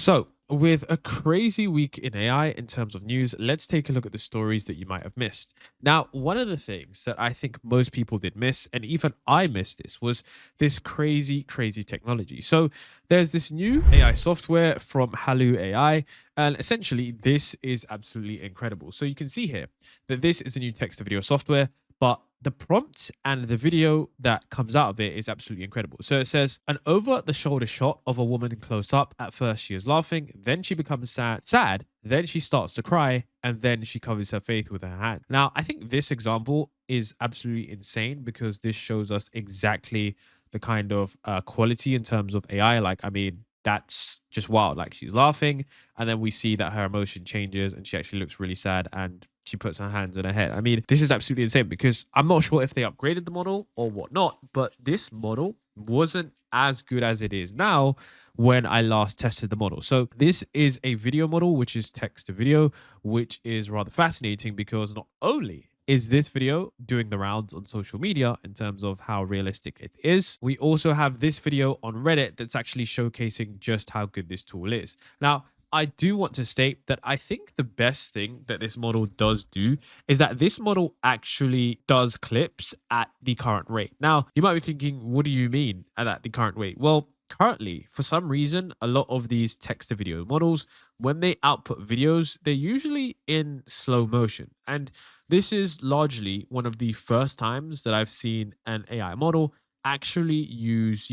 So, with a crazy week in AI in terms of news, let's take a look at the stories that you might have missed. Now, one of the things that I think most people did miss, and even I missed this, was this crazy technology. So, there's this new AI software from Halu AI, and essentially, this is absolutely incredible. So, you can see here that this is a new text to video software, but the prompt and the video that comes out of it is absolutely incredible. So it says an over the shoulder shot of a woman close up. At first she is laughing, then she becomes sad, then she starts to cry, and then she covers her face with her hand. Now, I think this example is absolutely insane because this shows us exactly the kind of quality in terms of AI. Like, I mean, that's just wild. Like, she's laughing, and then we see that her emotion changes and she actually looks really sad and she puts her hands in her head. I mean, this is absolutely insane because I'm not sure if they upgraded the model or whatnot, but this model wasn't as good as it is now when I last tested the model. So this is a video model, which is text to video, which is rather fascinating because not only is this video doing the rounds on social media in terms of how realistic it is, we also have this video on Reddit that's actually showcasing just how good this tool is. Now, I do want to state that I think the best thing that this model does do is that this model actually does clips at the current rate. Now, you might be thinking, what do you mean at the current rate? Well, currently, for some reason, a lot of these text to video models, when they output videos, they're usually in slow motion. And this is largely one of the first times that I've seen an AI model actually use,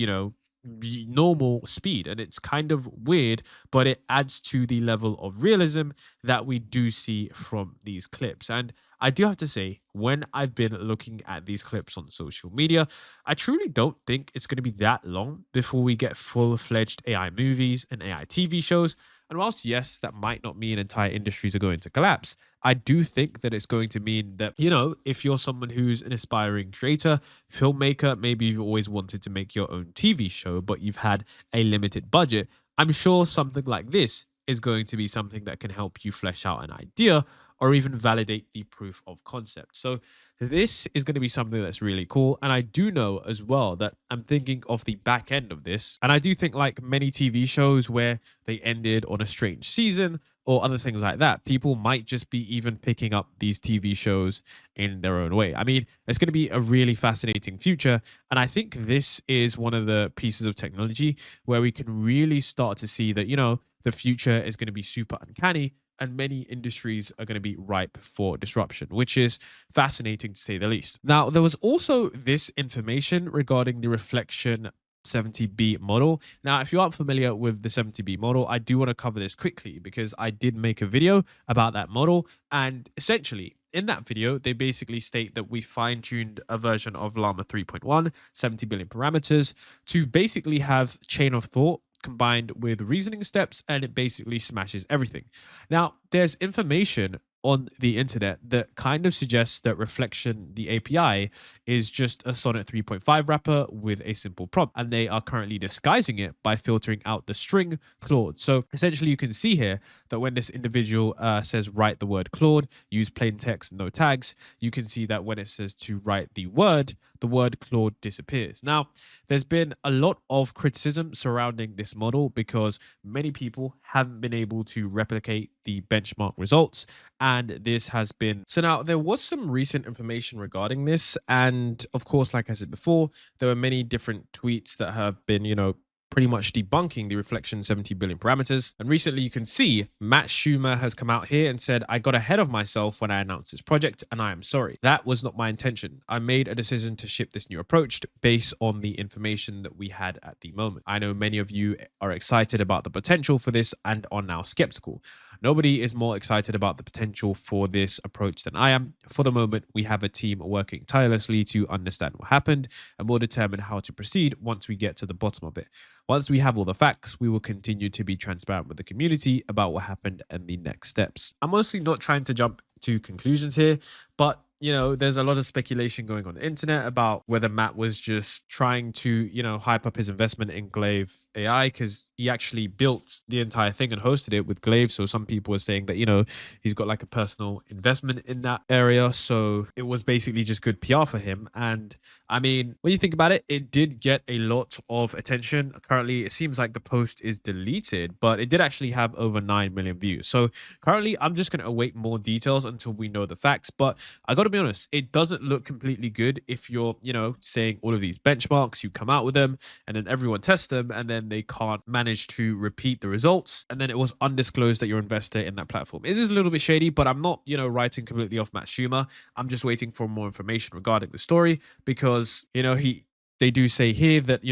the normal speed. And it's kind of weird, but it adds to the level of realism that we do see from these clips. And I do have to say, when I've been looking at these clips on social media, I truly don't think it's going to be that long before we get full-fledged AI movies and AI TV shows. And whilst, yes, that might not mean entire industries are going to collapse, I do think that it's going to mean that, if you're someone who's an aspiring creator, filmmaker, maybe you've always wanted to make your own TV show, but you've had a limited budget, I'm sure something like this is going to be something that can help you flesh out an idea or even validate the proof of concept. So this is going to be something that's really cool. And I do know as well that I'm thinking of the back end of this. And I do think, like many TV shows where they ended on a strange season or other things like that, people might just be even picking up these TV shows in their own way. I mean, it's going to be a really fascinating future. And I think this is one of the pieces of technology where we can really start to see that, the future is going to be super uncanny and many industries are going to be ripe for disruption, which is fascinating to say the least. Now, there was also this information regarding the reflection 70B model. Now, if you aren't familiar with the 70B model, I do want to cover this quickly because I did make a video about that model. And essentially, in that video, they basically state that we fine-tuned a version of Llama 3.1, 70 billion parameters, to basically have chain of thought combined with reasoning steps, and it basically smashes everything. Now, there's information on the internet that kind of suggests that Reflection, the API, is just a Sonnet 3.5 wrapper with a simple prompt, and they are currently disguising it by filtering out the string Claude. So essentially, you can see here that when this individual says write the word Claude, use plain text, no tags, you can see that when it says to write the word Claude disappears. Now, there's been a lot of criticism surrounding this model because many people haven't been able to replicate the benchmark results, and this has been so. Now, there was some recent information regarding this, and of course, like I said before, there were many different tweets that have been pretty much debunking the Reflection 70 billion parameters. And recently you can see Matt Schumer has come out here and said, I got ahead of myself when I announced this project and I am sorry. That was not my intention. I made a decision to ship this new approach based on the information that we had at the moment. I know many of you are excited about the potential for this and are now skeptical. Nobody is more excited about the potential for this approach than I am. For the moment, we have a team working tirelessly to understand what happened, and we'll determine how to proceed once we get to the bottom of it. Once we have all the facts, we will continue to be transparent with the community about what happened and the next steps. I'm mostly not trying to jump to conclusions here, but there's a lot of speculation going on the internet about whether Matt was just trying to, hype up his investment in Glaive AI because he actually built the entire thing and hosted it with Glaive. So some people were saying that, he's got like a personal investment in that area. So it was basically just good PR for him. And I mean, when you think about it, it did get a lot of attention. Currently, it seems like the post is deleted, but it did actually have over 9 million views. So currently, I'm just going to await more details until we know the facts. But I got to be honest, it doesn't look completely good if you're, saying all of these benchmarks, you come out with them, and then everyone tests them, and then they can't manage to repeat the results. And then it was undisclosed that you're an investor in that platform. It is a little bit shady, but I'm not, writing completely off Matt Schumer. I'm just waiting for more information regarding the story because, they do say here that,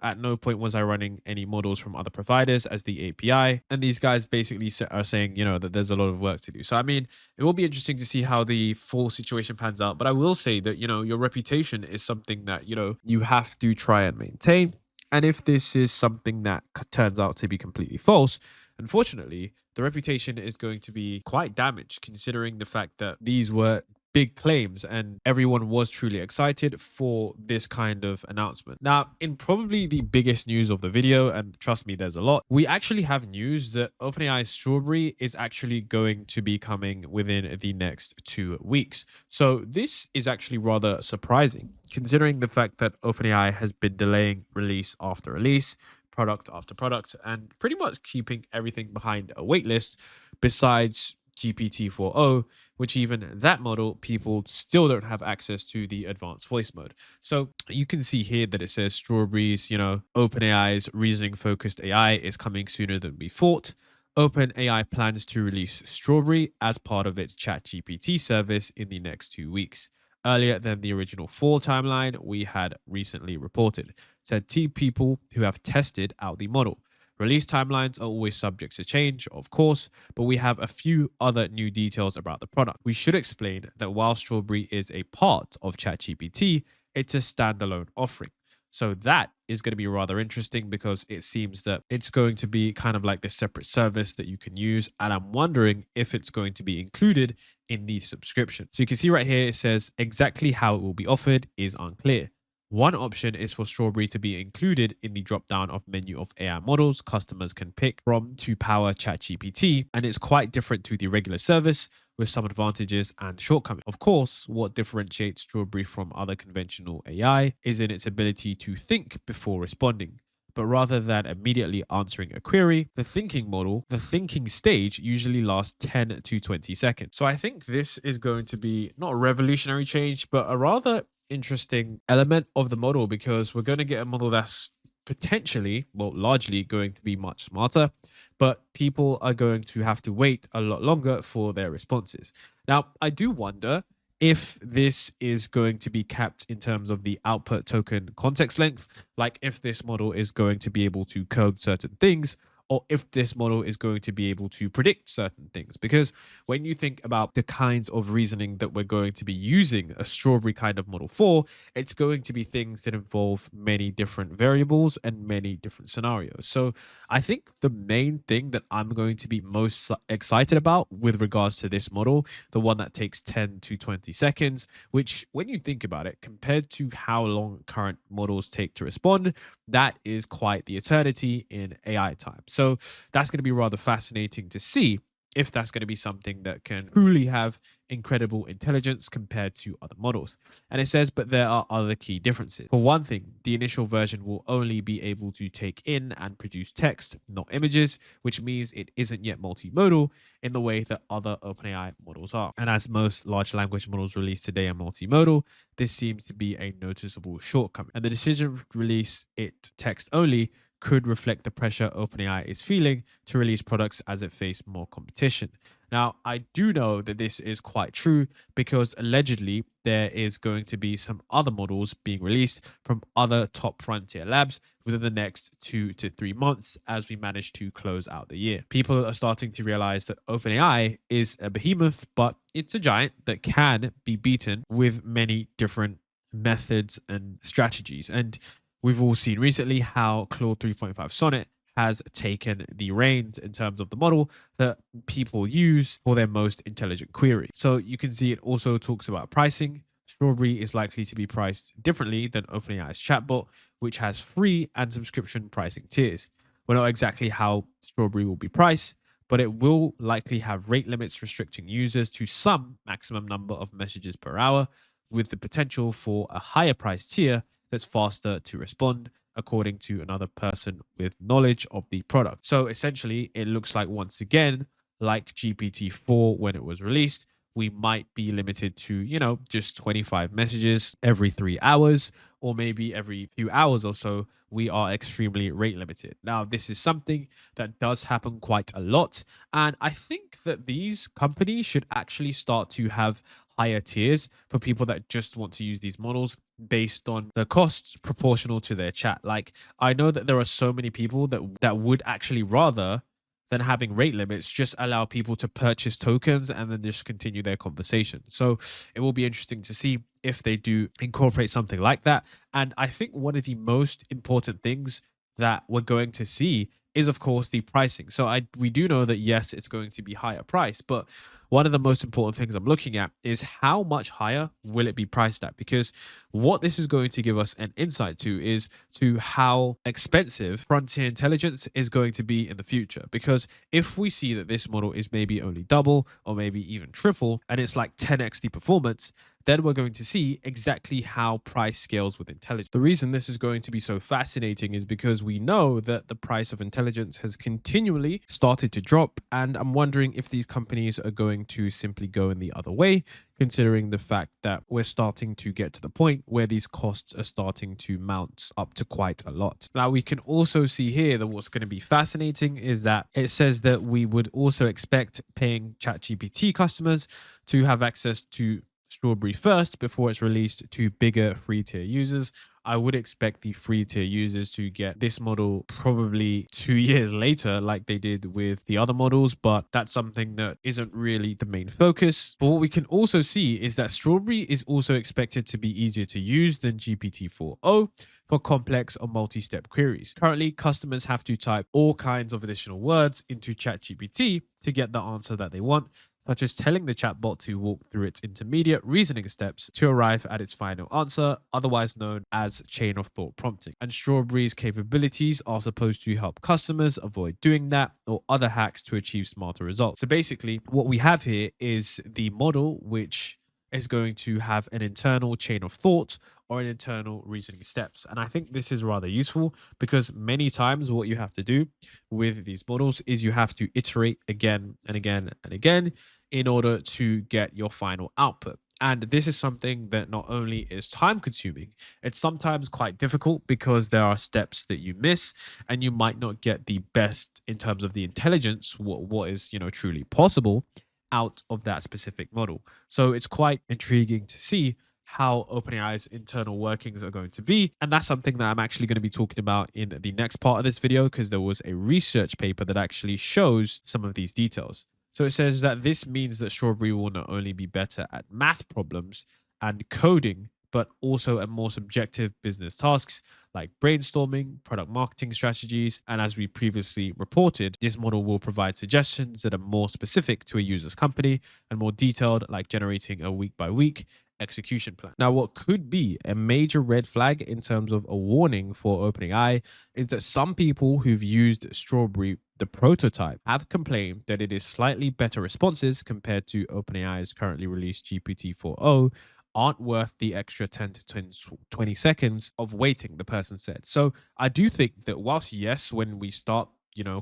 at no point was I running any models from other providers as the API. And these guys basically are saying, that there's a lot of work to do. So, I mean, it will be interesting to see how the full situation pans out. But I will say that, your reputation is something that, you have to try and maintain. And if this is something that turns out to be completely false, unfortunately, the reputation is going to be quite damaged considering the fact that these were big claims and everyone was truly excited for this kind of announcement. Now, in probably the biggest news of the video, and trust me, there's a lot, we actually have news that OpenAI Strawberry is actually going to be coming within the next 2 weeks. So this is actually rather surprising considering the fact that OpenAI has been delaying release after release, product after product, and pretty much keeping everything behind a waitlist besides GPT-4o, which even that model, people still don't have access to the advanced voice mode. So you can see here that it says Strawberry's, OpenAI's reasoning focused AI is coming sooner than we thought. OpenAI plans to release Strawberry as part of its ChatGPT service in the next 2 weeks. Earlier than the original fall timeline we had recently reported, said people who have tested out the model. Release timelines are always subject to change, of course, but we have a few other new details about the product. We should explain that while Strawberry is a part of ChatGPT, it's a standalone offering. So that is going to be rather interesting because it seems that it's going to be kind of like this separate service that you can use. And I'm wondering if it's going to be included in the subscription. So you can see right here, it says exactly how it will be offered is unclear. One option is for Strawberry to be included in the drop-down of menu of AI models customers can pick from to power ChatGPT, and it's quite different to the regular service with some advantages and shortcomings. Of course, what differentiates Strawberry from other conventional AI is in its ability to think before responding. But rather than immediately answering a query, the thinking model, the thinking stage usually lasts 10 to 20 seconds. So I think this is going to be not a revolutionary change, but a rather interesting element of the model because we're going to get a model that's potentially, well, largely going to be much smarter, but people are going to have to wait a lot longer for their responses. Now, I do wonder if this is going to be capped in terms of the output token context length, like if this model is going to be able to code certain things, or if this model is going to be able to predict certain things. Because when you think about the kinds of reasoning that we're going to be using a Strawberry kind of model for, it's going to be things that involve many different variables and many different scenarios. So I think the main thing that I'm going to be most excited about with regards to this model, the one that takes 10 to 20 seconds, which when you think about it, compared to how long current models take to respond, that is quite the eternity in AI time. So that's going to be rather fascinating to see if that's going to be something that can truly have incredible intelligence compared to other models. And it says, but there are other key differences. For one thing, the initial version will only be able to take in and produce text, not images, which means it isn't yet multimodal in the way that other OpenAI models are. And as most large language models released today are multimodal, this seems to be a noticeable shortcoming. And the decision to release it text only could reflect the pressure OpenAI is feeling to release products as it faces more competition. Now, I do know that this is quite true because allegedly there is going to be some other models being released from other top frontier labs within the next 2 to 3 months as we manage to close out the year. People are starting to realize that OpenAI is a behemoth, but it's a giant that can be beaten with many different methods and strategies. And we've all seen recently how Claude 3.5 Sonnet has taken the reins in terms of the model that people use for their most intelligent query. So you can see it also talks about pricing. Strawberry is likely to be priced differently than OpenAI's chatbot, which has free and subscription pricing tiers. We know exactly how Strawberry will be priced, but it will likely have rate limits restricting users to some maximum number of messages per hour, with the potential for a higher price tier that's faster to respond, according to another person with knowledge of the product. So essentially, it looks like once again, like GPT-4 when it was released, we might be limited to, just 25 messages every 3 hours, or maybe every few hours or so, we are extremely rate limited. Now, this is something that does happen quite a lot. And I think that these companies should actually start to have higher tiers for people that just want to use these models based on the costs proportional to their chat. Like, I know that there are so many people that would actually rather than having rate limits just allow people to purchase tokens and then just continue their conversation. So it will be interesting to see if they do incorporate something like that. And I think one of the most important things that we're going to see is, of course, the pricing. So we do know that yes, it's going to be higher price, but one of the most important things I'm looking at is how much higher will it be priced at? Because what this is going to give us an insight to is to how expensive frontier intelligence is going to be in the future. Because if we see that this model is maybe only double or maybe even triple, and it's like 10x the performance, then we're going to see exactly how price scales with intelligence. The reason this is going to be so fascinating is because we know that the price of intelligence has continually started to drop, and I'm wondering if these companies are going to simply go in the other way, considering the fact that we're starting to get to the point where these costs are starting to mount up to quite a lot. Now, we can also see here that what's going to be fascinating is that it says that we would also expect paying ChatGPT customers to have access to Strawberry first before it's released to bigger free tier users. I would expect the free tier users to get this model probably 2 years later, like they did with the other models, but that's something that isn't really the main focus. But what we can also see is that Strawberry is also expected to be easier to use than GPT-4o for complex or multi-step queries. Currently, customers have to type all kinds of additional words into ChatGPT to get the answer that they want, such as telling the chatbot to walk through its intermediate reasoning steps to arrive at its final answer, otherwise known as chain of thought prompting. And Strawberry's capabilities are supposed to help customers avoid doing that or other hacks to achieve smarter results. So basically, what we have here is the model which is going to have an internal chain of thought or an internal reasoning steps. And I think this is rather useful because many times what you have to do with these models is you have to iterate again and again and again in order to get your final output. And this is something that not only is time consuming, it's sometimes quite difficult because there are steps that you miss and you might not get the best in terms of the intelligence, what is, truly possible out of that specific model. So it's quite intriguing to see how OpenAI's internal workings are going to be. And that's something that I'm actually going to be talking about in the next part of this video, because there was a research paper that actually shows some of these details. So it says that this means that Strawberry will not only be better at math problems and coding, but also at more subjective business tasks like brainstorming, product marketing strategies. And as we previously reported, this model will provide suggestions that are more specific to a user's company and more detailed, like generating a week by week execution plan. Now, what could be a major red flag in terms of a warning for OpenAI is that some people who've used Strawberry, the prototype, have complained that it is slightly better responses compared to OpenAI's currently released GPT-4o aren't worth the extra 10 to 20 seconds of waiting, the person said. So I do think that whilst, yes, when we start,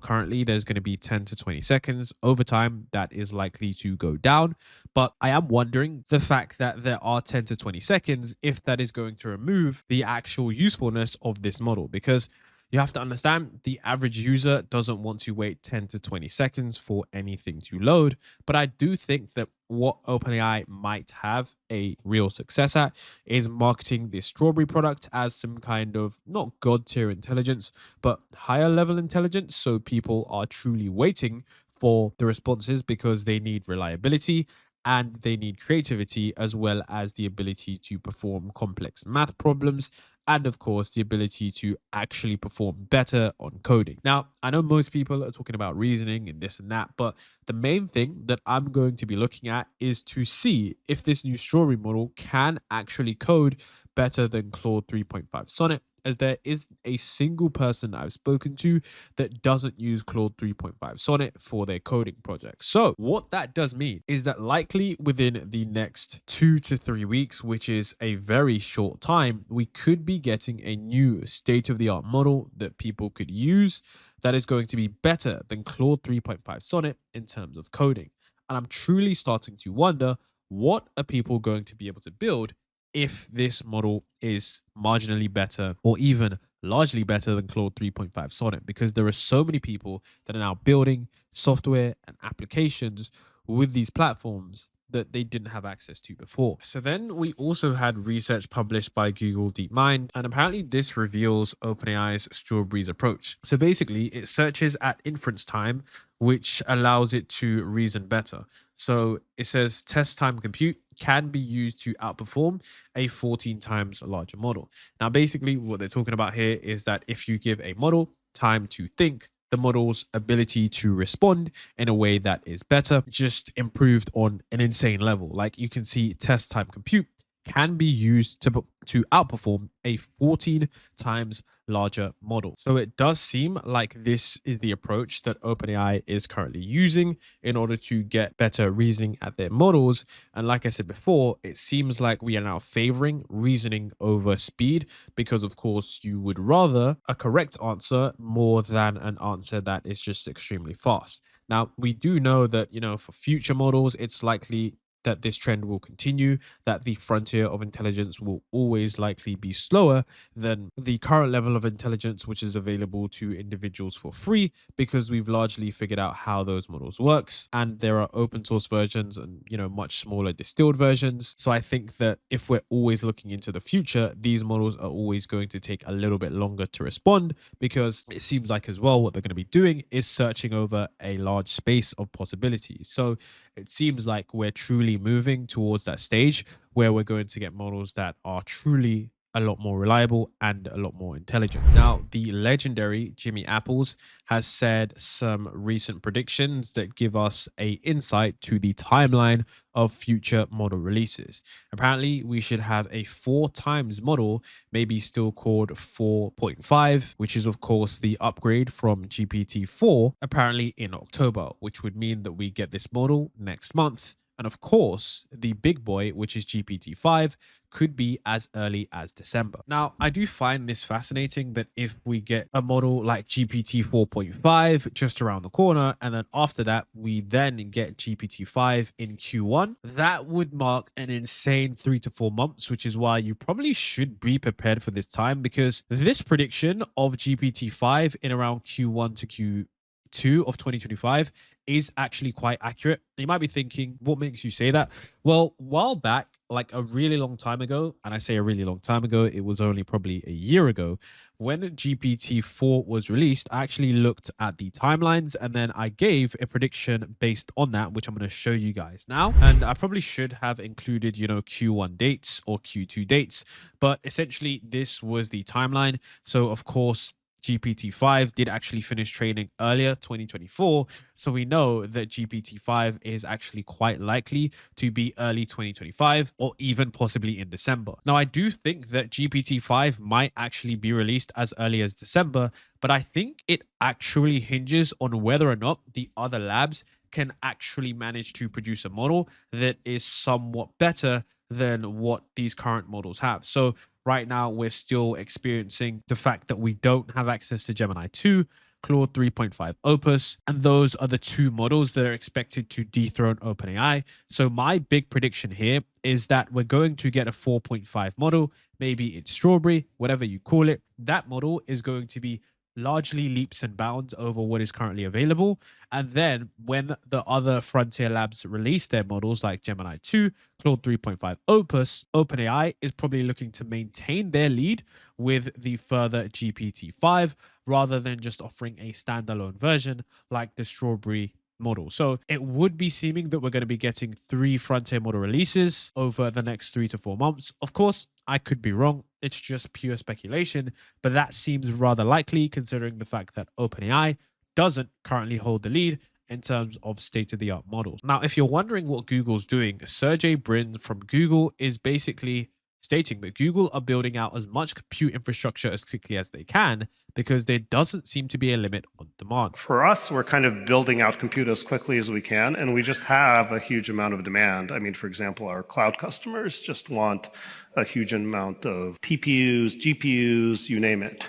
currently there's going to be 10 to 20 seconds. Over time, that is likely to go down. But I am wondering the fact that there are 10 to 20 seconds, if that is going to remove the actual usefulness of this model. Because you have to understand the average user doesn't want to wait 10 to 20 seconds for anything to load. But I do think that what OpenAI might have a real success at is marketing this Strawberry product as some kind of not god tier intelligence, but higher level intelligence. So people are truly waiting for the responses because they need reliability and they need creativity as well as the ability to perform complex math problems and of course the ability to actually perform better on coding. Now, I know most people are talking about reasoning and this and that, but the main thing that I'm going to be looking at is to see if this new Strawberry model can actually code better than Claude 3.5 Sonnet, as there is a single person I've spoken to that doesn't use Claude 3.5 Sonnet for their coding project. So what that does mean is that likely within the next 2 to 3 weeks, which is a very short time, we could be getting a new state-of-the-art model that people could use that is going to be better than Claude 3.5 Sonnet in terms of coding. And I'm truly starting to wonder, what are people going to be able to build if this model is marginally better or even largely better than Claude 3.5 Sonnet? Because there are so many people that are now building software and applications with these platforms that they didn't have access to before. So then we also had research published by Google DeepMind, and apparently this reveals OpenAI's Strawberry's approach. So basically, it searches at inference time, which allows it to reason better. So it says test time compute can be used to outperform a 14 times larger model. Now, basically, what they're talking about here is that if you give a model time to think, the model's ability to respond in a way that is better, just improved on an insane level. Like you can see, test time compute can be used to outperform a 14 times larger model. So it does seem like this is the approach that OpenAI is currently using in order to get better reasoning at their models. And like I said before, it seems like we are now favoring reasoning over speed because, of course, you would rather a correct answer more than an answer that is just extremely fast. Now, we do know that, for future models, it's likely that this trend will continue, that the frontier of intelligence will always likely be slower than the current level of intelligence, which is available to individuals for free, because we've largely figured out how those models works. And there are open source versions and, much smaller distilled versions. So I think that if we're always looking into the future, these models are always going to take a little bit longer to respond, because it seems like as well what they're going to be doing is searching over a large space of possibilities. So it seems like we're truly moving towards that stage where we're going to get models that are truly a lot more reliable and a lot more intelligent. Now, the legendary Jimmy Apples has said some recent predictions that give us a insight to the timeline of future model releases. Apparently, we should have a 4 times model, maybe still called 4.5, which is of course the upgrade from GPT-4, apparently in October, which would mean that we get this model next month. And of course, the big boy, which is GPT-5, could be as early as December. Now, I do find this fascinating that if we get a model like GPT 4.5 just around the corner, and then after that, we then get GPT-5 in Q1, that would mark an insane 3 to 4 months, which is why you probably should be prepared for this time, because this prediction of GPT-5 in around Q1 to Q2 of 2025 is actually quite accurate. You might be thinking, what makes you say that? Well, a while back, like a really long time ago, and I say a really long time ago, it was only probably a year ago, when GPT-4 was released, I actually looked at the timelines and then I gave a prediction based on that, which I'm going to show you guys now. And I probably should have included, Q1 dates or Q2 dates, but essentially this was the timeline. So of course, GPT-5 did actually finish training earlier, 2024. So we know that GPT-5 is actually quite likely to be early 2025 or even possibly in December. Now, I do think that GPT-5 might actually be released as early as December, but I think it actually hinges on whether or not the other labs can actually manage to produce a model that is somewhat better than what these current models have. So right now, we're still experiencing the fact that we don't have access to Gemini 2, Claude 3.5 Opus, and those are the 2 models that are expected to dethrone OpenAI. So my big prediction here is that we're going to get a 4.5 model, maybe it's Strawberry, whatever you call it. That model is going to be largely leaps and bounds over what is currently available. And then when the other frontier labs release their models like Gemini 2, Claude 3.5 Opus, OpenAI is probably looking to maintain their lead with the further GPT-5 rather than just offering a standalone version like the Strawberry model. So it would be seeming that we're going to be getting 3 frontier model releases over the next 3 to 4 months. Of course, I could be wrong. It's just pure speculation, but that seems rather likely considering the fact that OpenAI doesn't currently hold the lead in terms of state-of-the-art models. Now, if you're wondering what Google's doing, Sergey Brin from Google is basically stating that Google are building out as much compute infrastructure as quickly as they can because there doesn't seem to be a limit on demand. For us, we're kind of building out compute as quickly as we can, and we just have a huge amount of demand. I mean, for example, our cloud customers just want a huge amount of TPUs, GPUs, you name it.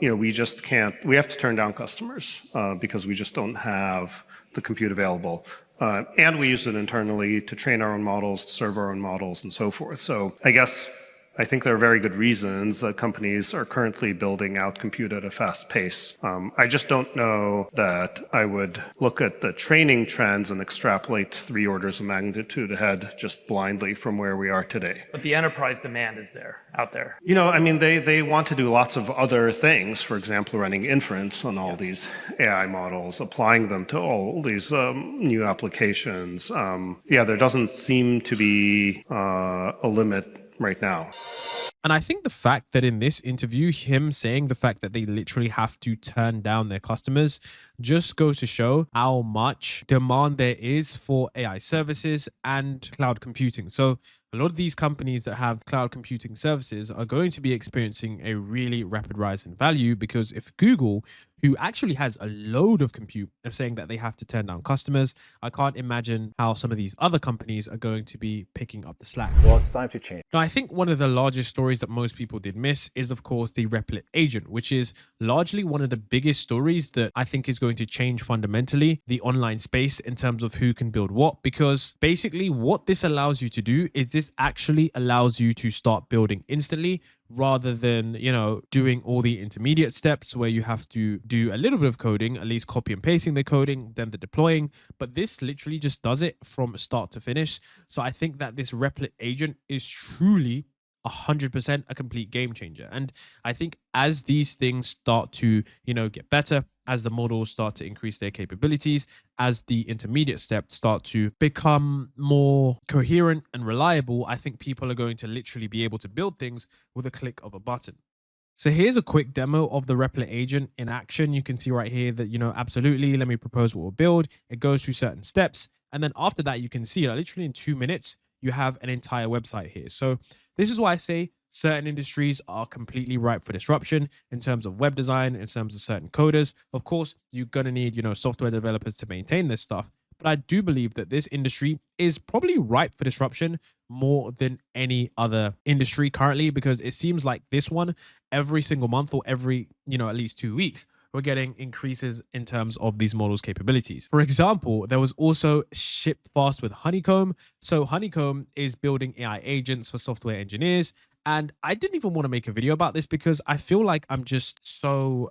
We just can't, we have to turn down customers because we just don't have the compute available. And we use it internally to train our own models, to serve our own models, and so forth. So I think there are very good reasons that companies are currently building out compute at a fast pace. I just don't know that I would look at the training trends and extrapolate 3 orders of magnitude ahead just blindly from where we are today. But the enterprise demand is out there. I mean, they want to do lots of other things. For example, running inference on all these AI models, applying them to all these new applications. There doesn't seem to be a limit right now. And I think the fact that in this interview, him saying the fact that they literally have to turn down their customers just goes to show how much demand there is for AI services and cloud computing. So a lot of these companies that have cloud computing services are going to be experiencing a really rapid rise in value because if Google, who actually has a load of compute, are saying that they have to turn down customers, I can't imagine how some of these other companies are going to be picking up the slack. Well, it's time to change. Now, I think one of the largest stories that most people did miss is, of course, the Replit agent, which is largely one of the biggest stories that I think is going to change fundamentally the online space in terms of who can build what, because basically what this allows you to do is this actually allows you to start building instantly rather than, doing all the intermediate steps where you have to do a little bit of coding, at least copy and pasting the coding, then the deploying. But this literally just does it from start to finish. So I think that this Replit agent is truly 100% a complete game changer. And I think as these things start to, get better, as the models start to increase their capabilities, as the intermediate steps start to become more coherent and reliable, I think people are going to literally be able to build things with a click of a button. So here's a quick demo of the Replit agent in action. You can see right here that, absolutely, let me propose what we'll build. It goes through certain steps. And then after that, you can see that literally in 2 minutes, you have an entire website here. So this is why I say certain industries are completely ripe for disruption in terms of web design, in terms of certain coders. Of course, you're going to need, software developers to maintain this stuff. But I do believe that this industry is probably ripe for disruption more than any other industry currently, because it seems like this one, every single month or every, at least 2 weeks, we're getting increases in terms of these models' capabilities. For example, there was also Ship Fast with Honeycomb. So Honeycomb is building AI agents for software engineers. And I didn't even want to make a video about this because I feel like I'm just so,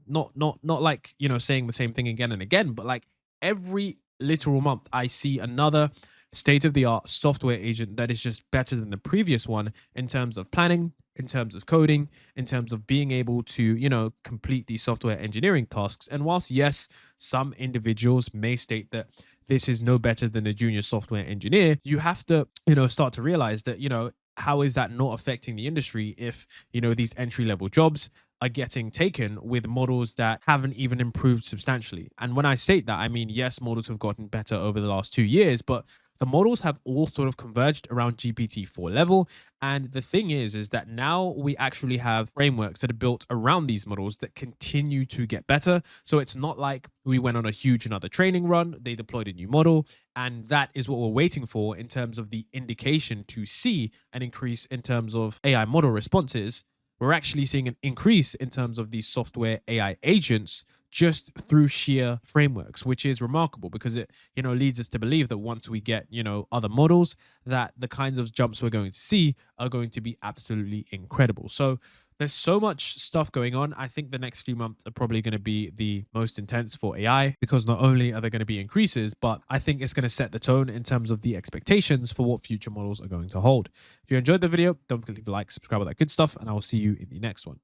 not like, saying the same thing again and again, but like every literal month, I see another state-of-the-art software agent that is just better than the previous one in terms of planning, in terms of coding, in terms of being able to, complete these software engineering tasks. And whilst, yes, some individuals may state that this is no better than a junior software engineer, you have to, start to realize that, how is that not affecting the industry if, these entry-level jobs are getting taken with models that haven't even improved substantially? And when I state that, I mean, yes, models have gotten better over the last 2 years, but the models have all sort of converged around GPT-4 level. And the thing is that now we actually have frameworks that are built around these models that continue to get better. So it's not like we went on a huge another training run, they deployed a new model, and that is what we're waiting for in terms of the indication to see an increase in terms of AI model responses. We're actually seeing an increase in terms of these software AI agents just through sheer frameworks, which is remarkable because it, leads us to believe that once we get, other models, that the kinds of jumps we're going to see are going to be absolutely incredible. So there's so much stuff going on. I think the next few months are probably going to be the most intense for AI because not only are there going to be increases, but I think it's going to set the tone in terms of the expectations for what future models are going to hold. If you enjoyed the video, don't forget to leave a like, subscribe, all that good stuff, and I will see you in the next one.